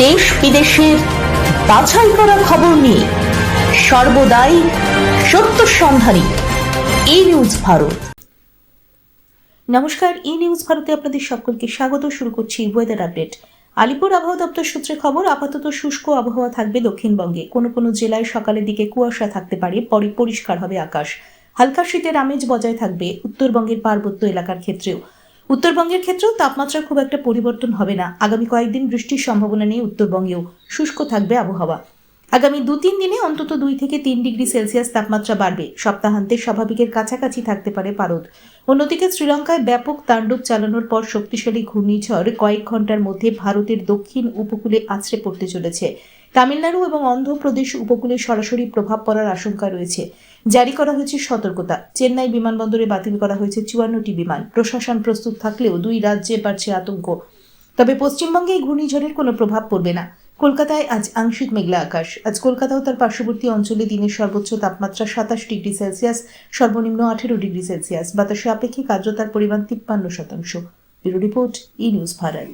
দেশ বিদেশের বাছাই করা খবর নিয়ে সর্বদাই সত্য সন্ধানী ই নিউজ ভারত। নমস্কার, ই নিউজ ভারতে আপনাদের সকলকে স্বাগত। শুরু করছি ওয়েদার আপডেট। আলিপুর আবহাওয়া দপ্তর সূত্রে খবর, আপাতত শুষ্ক আবহাওয়া থাকবে দক্ষিণবঙ্গে। কোনো কোনো জেলায় সকালের দিকে কুয়াশা থাকতে পারে, পরে পরিষ্কার হবে আকাশ। হালকা শীতের আমেজ বজায় থাকবে উত্তরবঙ্গের পার্বত্য এলাকার ক্ষেত্রেও। উত্তরবঙ্গের ক্ষেত্রেও তাপমাত্রা খুব একটা পরিবর্তন হবে না। আগামী কয়েকদিন বৃষ্টির সম্ভাবনা নেই উত্তরবঙ্গেও। শুষ্ক থাকবে আবহাওয়া। আগামী 2-3 দিনে অন্তত 2 থেকে 3 ডিগ্রি সেলসিয়াস তাপমাত্রা বাড়বে। সপ্তাহান্তে স্বাভাবিকের কাছাকাছি থাকতে পারে পারদ। অন্যদিকে শ্রীলঙ্কায় ব্যাপক তাণ্ডব চালানোর পর শক্তিশালী ঘূর্ণিঝড় কয়েক ঘন্টার মধ্যে ভারতের দক্ষিণ উপকূলে আছড়ে পড়তে চলেছে। তামিলনাড়ু এবং অন্ধ্রপ্রদেশ উপকূলে সরাসরি প্রভাব পড়ার আশঙ্কা রয়েছে। জারি করা হয়েছে সতর্কতা। চেন্নাই বিমানবন্দরে বাতিল করা হয়েছে 54টি বিমান। প্রশাসন প্রস্তুত থাকলেও 2 রাজ্যে বাড়ছে আতঙ্ক। তবে পশ্চিমবঙ্গে এই ঘূর্ণিঝড়ের কোনো প্রভাব পড়বে না। কলকাতায় আজ আংশিক মেঘলা আকাশ। আজ কলকাতা ও তার পার্শ্ববর্তী অঞ্চলে দিনের সর্বোচ্চ তাপমাত্রা 27 ডিগ্রি সেলসিয়াস, সর্বনিম্ন 18 ডিগ্রি সেলসিয়াস। বাতাসে আপেক্ষিক আর্দ্রতার পরিমাণ 53%। ব্যুরো রিপোর্ট, ই নিউজ ভারত।